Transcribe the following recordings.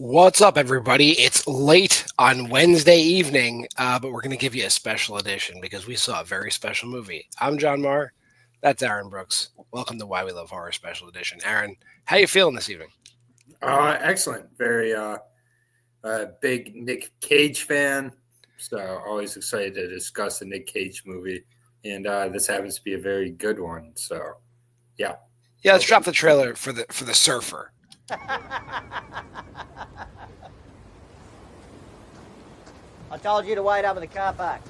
What's up, everybody? It's late on Wednesday evening, but we're going to give you a special edition because we saw a very special movie. I'm John Marr. That's Aaron Brooks. Welcome to Why We Love Horror Special Edition. Aaron, how you feeling this evening? Excellent. Very big Nick Cage fan. So always excited to discuss the Nick Cage movie. And this happens to be a very good one. So yeah. Yeah, let's drop the trailer for the Surfer. I told you to wait over the car park.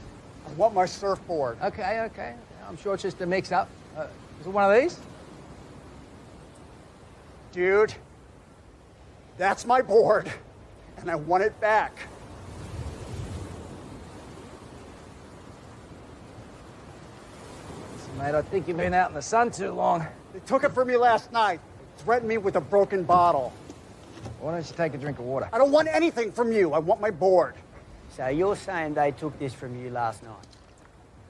I want my surfboard. Okay. I'm sure it's just a mix-up. Is it one of these? Dude, that's my board, and I want it back. Listen, mate, I think you've been out in the sun too long. They took it from me last night. They threatened me with a broken bottle. Why don't you take a drink of water? I don't want anything from you. I want my board. So you're saying they took this from you last night?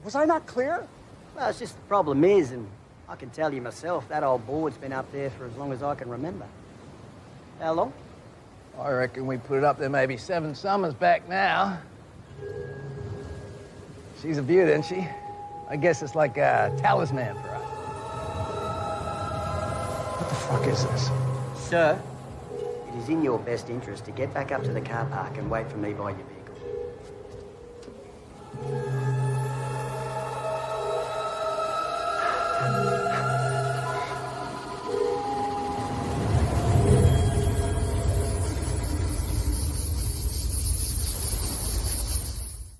Was I not clear? Well, it's just the problem is, and I can tell you myself, that old board's been up there for as long as I can remember. How long? I reckon we put it up there maybe 7 summers back now. She's a beaut, isn't she? I guess it's like a talisman for us. What the fuck is this? Sir, it is in your best interest to get back up to the car park and wait for me by your vehicle.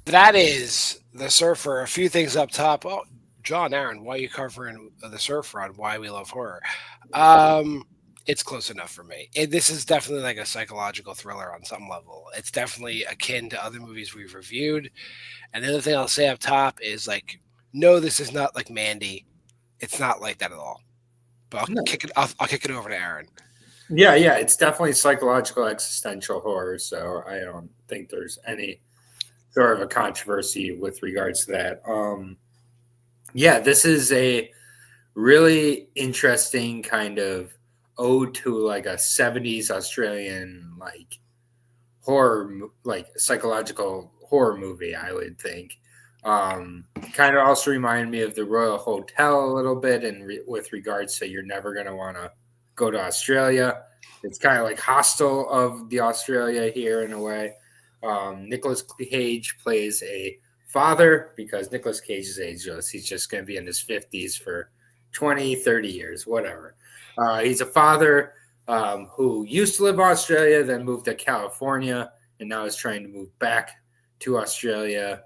That is the Surfer. A few things up top. Oh, John, Aaron, why are you covering the Surfer on Why We Love Horror? It's close enough for me. This is definitely like a psychological thriller on some level. It's definitely akin to other movies we've reviewed. And the other thing I'll say up top is like, no, this is not like Mandy. It's not like that at all. But I'll kick it over to Aaron. Yeah. It's definitely psychological existential horror. So I don't think there's any sort of a controversy with regards to that. This is a really interesting kind of ode to like a 70s Australian like horror, like psychological horror movie, I would think. Kind of also reminded me of the Royal Hotel a little bit, and with regards to you're never going to want to go to Australia. It's kind of like Hostel of the Australia here in a way. Nicolas Cage plays a father because Nicolas Cage is ageless. He's just going to be in his 50s for 20, 30 years, whatever. He's a father who used to live in Australia, then moved to California, and now is trying to move back to Australia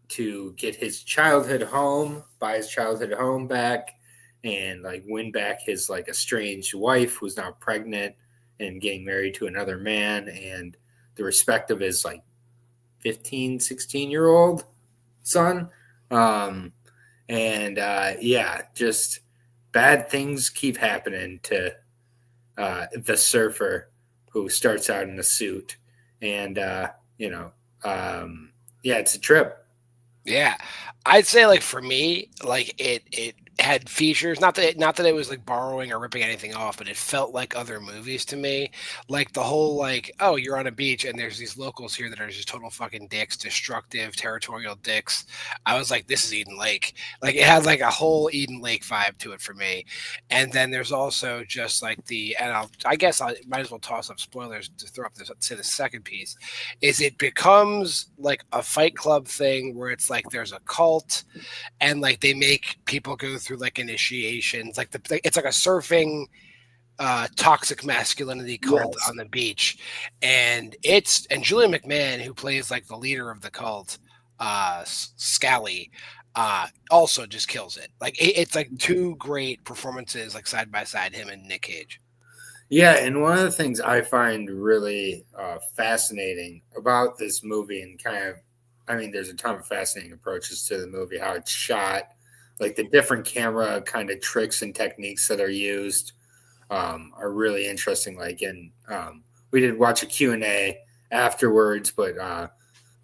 to get his childhood home, buy his childhood home back, and like win back his like estranged wife who's now pregnant and getting married to another man, and the respect of his like 15, 16-year-old son. Just bad things keep happening to the surfer who starts out in a suit. And, it's a trip. Yeah, I'd say like for me, like it had features. Not that it was like borrowing or ripping anything off, but it felt like other movies to me. Like the whole like, oh, you're on a beach and there's these locals here that are just total fucking dicks, destructive, territorial dicks. I was like, this is Eden Lake. Like it had like a whole Eden Lake vibe to it for me. And then there's also just like I guess I might as well toss up spoilers to throw up this, say the second piece is it becomes like a Fight Club thing where it's like there's a cult and like they make people go through like initiations, like it's like a surfing toxic masculinity cult on the beach, and Julia McMahon, who plays like the leader of the cult, Scally, also just kills it. Like it's like two great performances like side by side, him and Nick Cage. Yeah, and one of the things I find really fascinating about this movie, and there's a ton of fascinating approaches to the movie, how it's shot, like the different camera kind of tricks and techniques that are used are really interesting. Like, we did watch a Q&A afterwards, but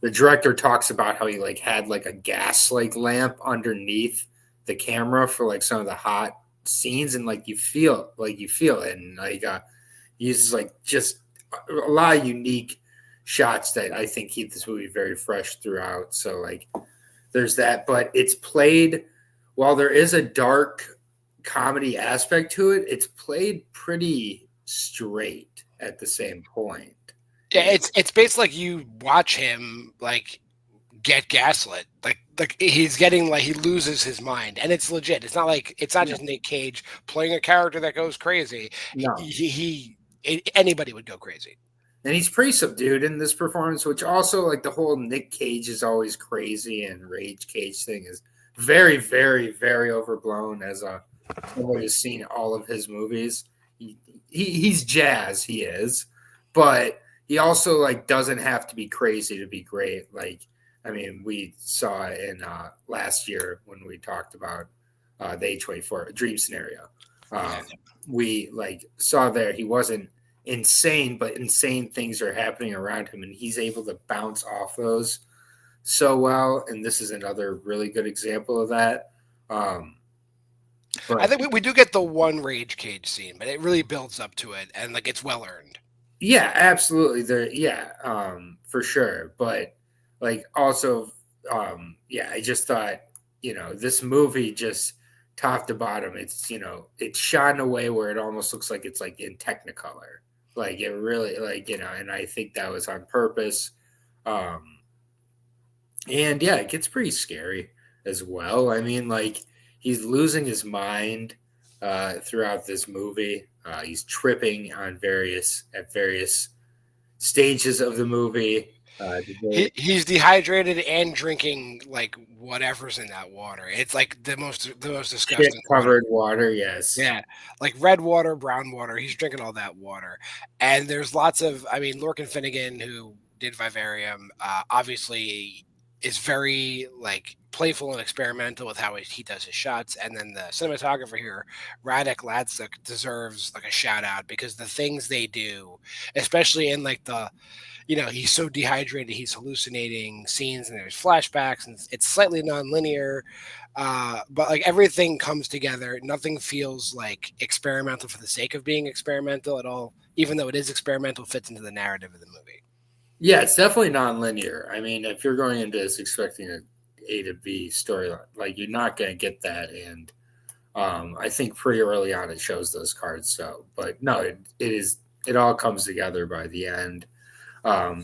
the director talks about how he like had like a gas like lamp underneath the camera for like some of the hot scenes, and like you feel it, and like uses like just a lot of unique shots that I think keep this movie very fresh throughout. So like there's that, but it's played while there is a dark comedy aspect to it, it's played pretty straight at the same point. Yeah, it's basically like you watch him like get gaslit. Like he's getting like he loses his mind, and it's legit. It's not like it's not just Nick Cage playing a character that goes crazy. No. Anybody would go crazy. And he's pretty subdued in this performance, which also like the whole Nick Cage is always crazy and Rage Cage thing is very, very, very overblown. As somebody who's seen all of his movies, he's jazz. He is, but he also like doesn't have to be crazy to be great. Like, I mean, we saw it in last year when we talked about the A24 Dream Scenario. We like saw there he wasn't insane, but insane things are happening around him, and he's able to bounce off those so well. And this is another really good example of that. I think we do get the one Rage Cage scene, but it really builds up to it, and like it's well earned. Yeah, absolutely. For sure. But like also, I just thought, this movie just top to bottom, it's it's shot in a way where it almost looks like it's like in Technicolor. Like it really and I think that was on purpose. And yeah, it gets pretty scary as well. I mean, like he's losing his mind throughout this movie. He's tripping on various stages of the movie. He's dehydrated and drinking like whatever's in that water. It's like the most disgusting covered water. Yes. Yeah, like red water, brown water. He's drinking all that water, and there's lots of. I mean, Lorcan Finnegan, who did Vivarium, obviously is very like playful and experimental with how he does his shots. And then the cinematographer here, Radek Ladsuk, deserves like a shout out because the things they do, especially in like the, he's so dehydrated, he's hallucinating scenes and there's flashbacks and it's slightly non-linear. But like everything comes together. Nothing feels like experimental for the sake of being experimental at all. Even though it is experimental, fits into the narrative of the movie. Yeah, it's definitely non-linear. I mean, if you're going into this expecting a A to B storyline, like you're not going to get that. And I think pretty early on it shows those cards. So, but no, it all comes together by the end.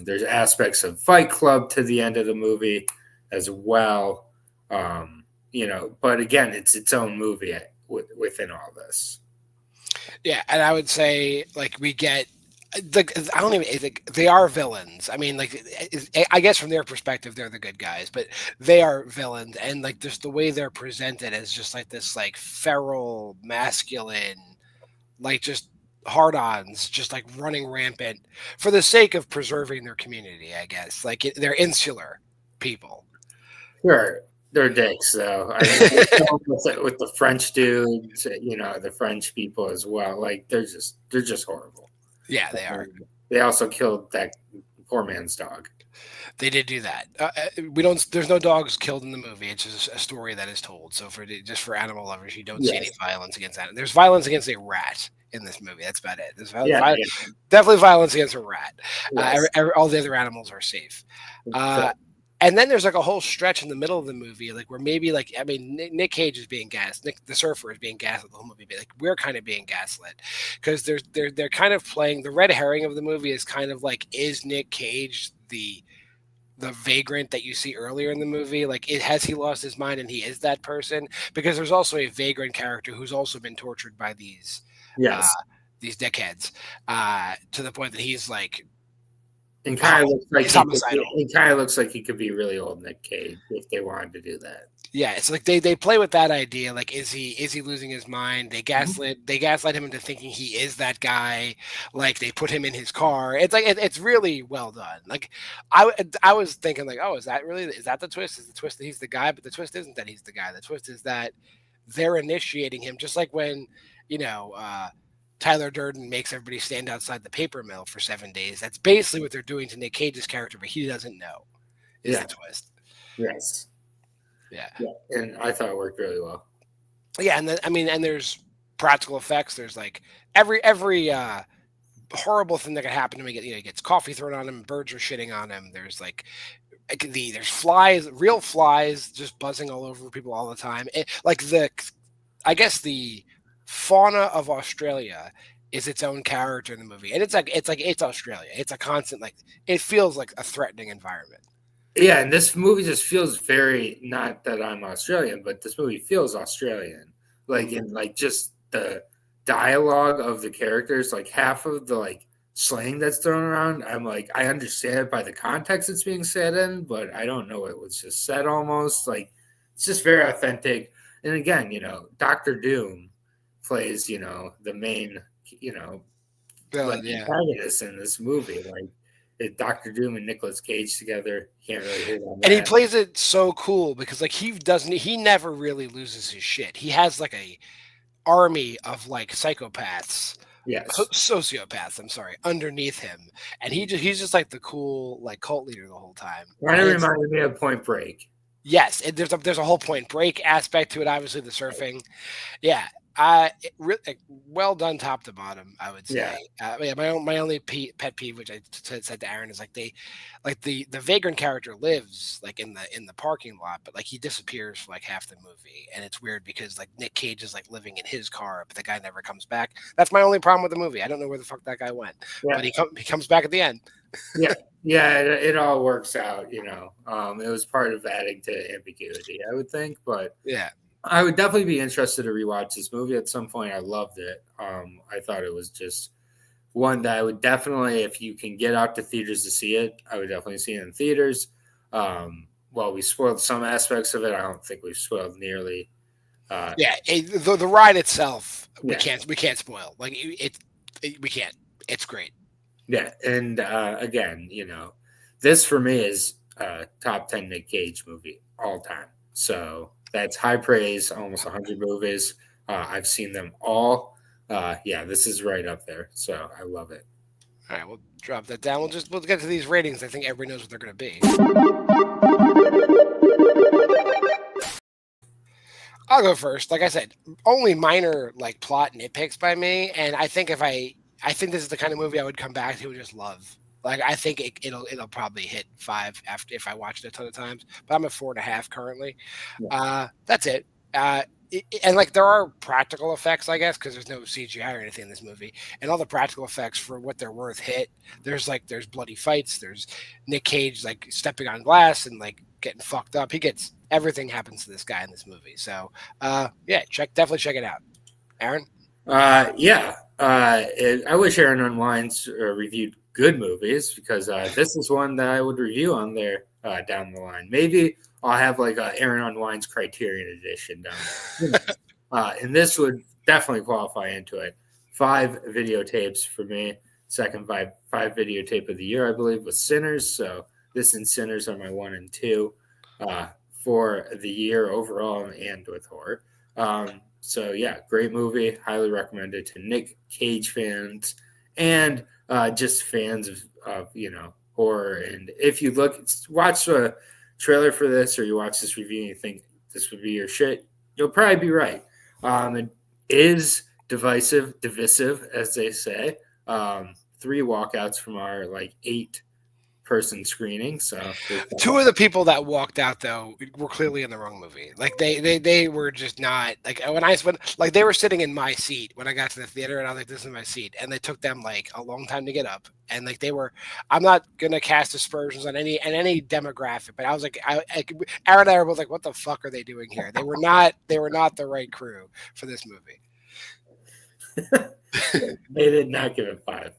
There's aspects of Fight Club to the end of the movie as well. But again, it's its own movie within all this. Yeah, and I would say like we get I don't even think they are villains. I mean, like I guess from their perspective, they're the good guys, but they are villains, and like just the way they're presented as just like this like feral, masculine, like just hard-ons, just like running rampant for the sake of preserving their community. I guess like they're insular people. Sure. They're dicks, though. I mean, with the French dudes, the French people as well. Like they're just horrible. Yeah, they are. They also killed that poor man's dog. They did do that. There's no dogs killed in the movie. It's just a story that is told. So for animal lovers, you don't see any violence against that. There's violence against a rat in this movie. That's about it. There's definitely violence against a rat. Yes. All the other animals are safe. And then there's like a whole stretch in the middle of the movie, like where maybe like, I mean, Nick Cage is being gassed. Nick the Surfer is being gaslit the whole movie. But like we're kind of being gaslit because they're kind of playing the red herring of the movie is kind of like, is Nick Cage the vagrant that you see earlier in the movie? Like has he lost his mind and he is that person? Because there's also a vagrant character who's also been tortured by these dickheads to the point that he's like, and kind of looks like he could be really old Nick Cage if they wanted to do that. Yeah, it's like they play with that idea. Like, is he losing his mind? They gaslight him into thinking he is that guy. Like they put him in his car. It's like it's really well done. Like I was thinking like, oh, is that the twist? Is the twist that he's the guy? But the twist isn't that he's the guy. The twist is that they're initiating him, just like when Tyler Durden makes everybody stand outside the paper mill for 7 days. That's basically what they're doing to Nick Cage's character, but he doesn't know. Is the twist. Yes. Yeah. And I thought it worked really well. Yeah, and then and there's practical effects. There's like every horrible thing that could happen to him. He gets coffee thrown on him, birds are shitting on him. There's there's flies, real flies, just buzzing all over people all the time. I guess the fauna of Australia is its own character in the movie, and it's Australia. It's a constant it feels like a threatening environment. Yeah, and this movie just feels very, not that I'm Australian, but this movie feels Australian. In just the dialogue of the characters, like half of the slang that's thrown around, I'm like, I understand it by the context it's being said in, but I don't know what was just said almost. It's just very authentic. And again, Doctor Doom plays, the main, antagonist in this movie. Dr. Doom and Nicolas Cage together. Can't really hate on that. And he plays it so cool because he never really loses his shit. He has a army of psychopaths, yes, sociopaths. I'm sorry, underneath him, and he's just the cool cult leader the whole time. Kind of reminded me of Point Break. Yes, there's a whole Point Break aspect to it. Obviously, the surfing. Yeah. Well done, top to bottom. I would say. Yeah. My only pet peeve, which I said to Aaron, is the vagrant character lives in the parking lot, but he disappears for half the movie, and it's weird because Nick Cage is living in his car, but the guy never comes back. That's my only problem with the movie. I don't know where the fuck that guy went, but he comes back at the end. Yeah, it all works out. It was part of adding to ambiguity, I would think, but yeah. I would definitely be interested to rewatch this movie at some point. I loved it. I thought it was just one that I would definitely, if you can get out to theaters to see it, I would definitely see it in theaters. While we spoiled some aspects of it, I don't think we've spoiled nearly. The ride itself, we can't spoil. We can't. It's great. Yeah, and again, this for me is top 10 Nick Cage movie all time. So that's high praise. Almost 100 movies. I've seen them all. This is right up there. So I love it. All right, we'll drop that down. We'll get to these ratings. I think everybody knows what they're going to be. I'll go first. Like I said, only minor plot nitpicks by me, and I think I think this is the kind of movie I would come back to and just love. I think it'll probably hit 5 if I watch it a ton of times, but I'm at 4.5 currently. Yeah. That's it. And there are practical effects, I guess, because there's no CGI or anything in this movie, and all the practical effects for what they're worth hit. There's bloody fights. There's Nick Cage stepping on glass and getting fucked up. Everything happens to this guy in this movie. So definitely check it out. Aaron? I wish Aaron Unwinds reviewed good movies, because this is one that I would review on there down the line. Maybe I'll have a Aaron Unwinds Criterion edition down there. And this would definitely qualify into it. 5 videotapes for me. Second 5 videotape of the year, I believe, was Sinners. So this and Sinners are my 1 and 2 for the year overall, and with horror. So great movie. Highly recommended to Nick Cage fans and just fans of horror. And if you watch the trailer for this, or you watch this review and you think this would be your shit, you'll probably be right. It is divisive, as they say. 3 walkouts from our 8-person screening. So 2 of the people that walked out, though, were clearly in the wrong movie. They were just not when they were sitting in my seat when I got to the theater, and I was this is my seat, and they took them a long time to get up, and they were. I'm not gonna cast aspersions on any demographic, but I was Aaron and I were both what the fuck are they doing here? They were not the right crew for this movie. They did not give it 5.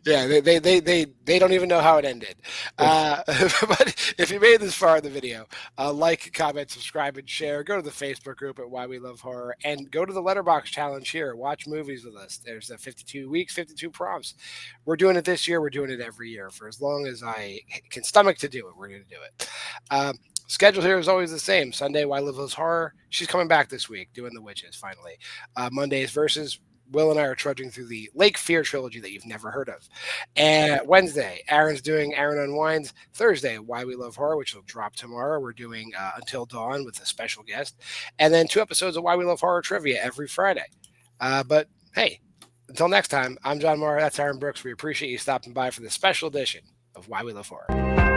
Yeah, they don't even know how it ended. But if you made this far in the video, comment, subscribe, and share. Go to the Facebook group at Why We Love Horror, and go to the Letterboxd challenge here. Watch movies with us. There's 52 weeks, 52 prompts. We're doing it this year. We're doing it every year for as long as I can stomach to do it. We're going to do it. Schedule here is always the same. Sunday, Why Live Loves Horror. She's coming back this week, doing The Witches, finally. Mondays versus Will and I are trudging through the Lake Fear trilogy that you've never heard of. And Wednesday, Aaron's doing Aaron Unwinds. Thursday, Why We Love Horror, which will drop tomorrow. We're doing Until Dawn with a special guest. And then 2 episodes of Why We Love Horror trivia every Friday. But hey, Until next time, I'm John Moore. That's Aaron Brooks. We appreciate you stopping by for this special edition of Why We Love Horror.